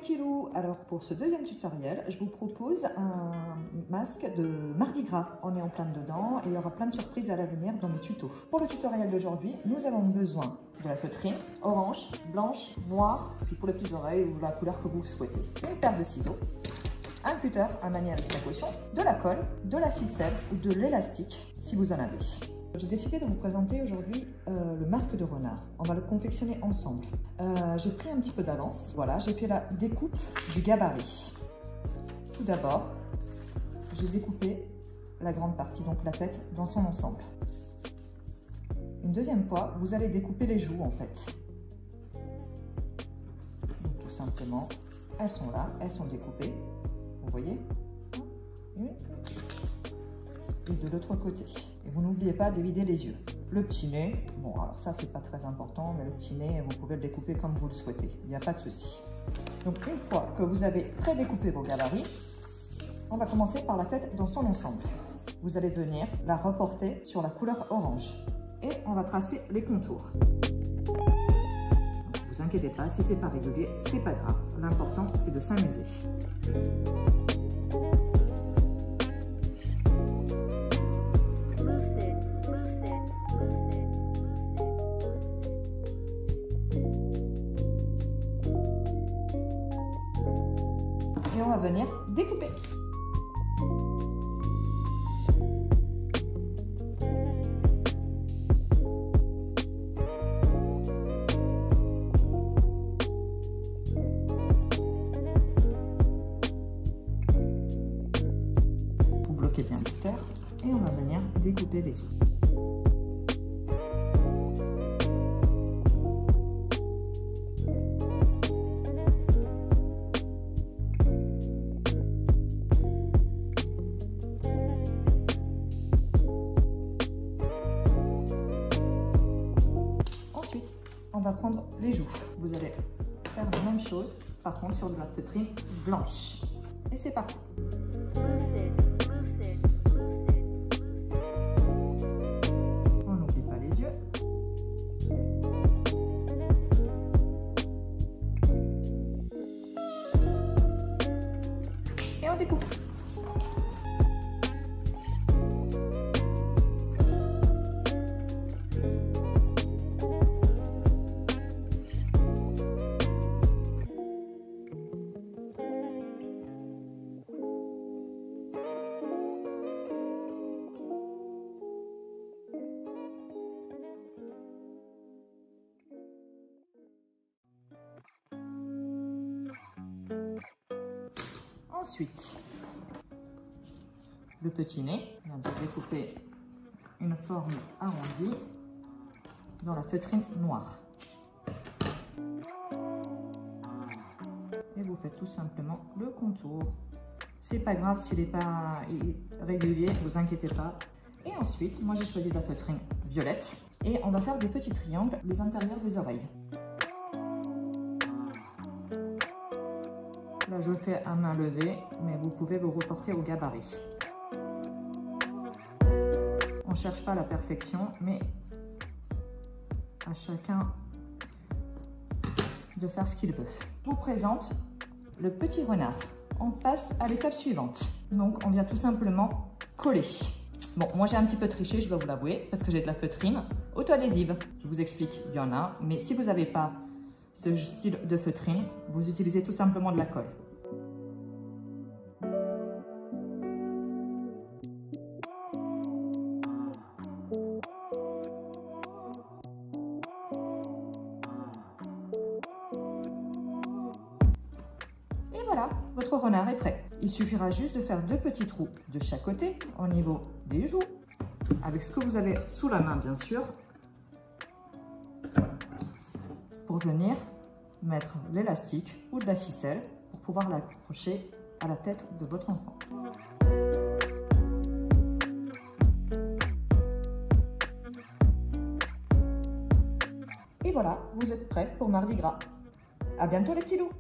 petits loups, alors pour ce deuxième tutoriel, je vous propose un masque de Mardi Gras. On est en plein dedans et il y aura plein de surprises à l'avenir dans mes tutos. Pour le tutoriel d'aujourd'hui, nous avons besoin de la feutrine orange, blanche, noire, puis pour les petites oreilles ou la couleur que vous souhaitez. Une paire de ciseaux, un cutter à manier avec précaution, de la colle, de la ficelle ou de l'élastique si vous en avez. J'ai décidé de vous présenter aujourd'hui le masque de renard. On va le confectionner ensemble. J'ai pris un petit peu d'avance. Voilà, j'ai fait la découpe du gabarit. Tout d'abord, j'ai découpé la grande partie, donc la tête, dans son ensemble. Une deuxième fois, vous allez découper les joues en fait. Donc, tout simplement, elles sont là, elles sont découpées. Vous voyez ? Et de l'autre côté. Et vous n'oubliez pas d'évider les yeux. Le petit nez, bon alors ça c'est pas très important, mais le petit nez vous pouvez le découper comme vous le souhaitez, il n'y a pas de souci. Donc une fois que vous avez pré-découpé vos gabarits, on va commencer par la tête dans son ensemble. Vous allez venir la reporter sur la couleur orange et on va tracer les contours. Ne vous inquiétez pas, si c'est pas régulier, c'est pas grave. L'important c'est de s'amuser. Et on va venir découper. Vous bloquez bien le cutter et on va venir découper les os. On va prendre les joues. Vous allez faire la même chose, par contre sur de la feutrine blanche. Et c'est parti. On n'oublie pas les yeux. Et on découpe. Ensuite, le petit nez, on va découper une forme arrondie dans la feutrine noire. Et vous faites tout simplement le contour. C'est pas grave s'il n'est pas régulier, ne vous inquiétez pas. Et ensuite, moi j'ai choisi de la feutrine violette et on va faire des petits triangles les intérieurs des oreilles. Là, je le fais à main levée, mais vous pouvez vous reporter au gabarit. On ne cherche pas la perfection, mais à chacun de faire ce qu'il veut. Je vous présente le petit renard. On passe à l'étape suivante. Donc, on vient tout simplement coller. Bon, moi j'ai un petit peu triché, je dois vous l'avouer, parce que j'ai de la feutrine auto-adhésive. Je vous explique, il y en a, mais si vous n'avez pas ce style de feutrine, vous utilisez tout simplement de la colle. Et voilà, votre renard est prêt. Il suffira juste de faire deux petits trous de chaque côté au niveau des joues, avec ce que vous avez sous la main bien sûr, pour venir mettre l'élastique ou de la ficelle pour pouvoir l'accrocher à la tête de votre enfant. Et voilà, vous êtes prêts pour Mardi Gras. À bientôt les petits loups!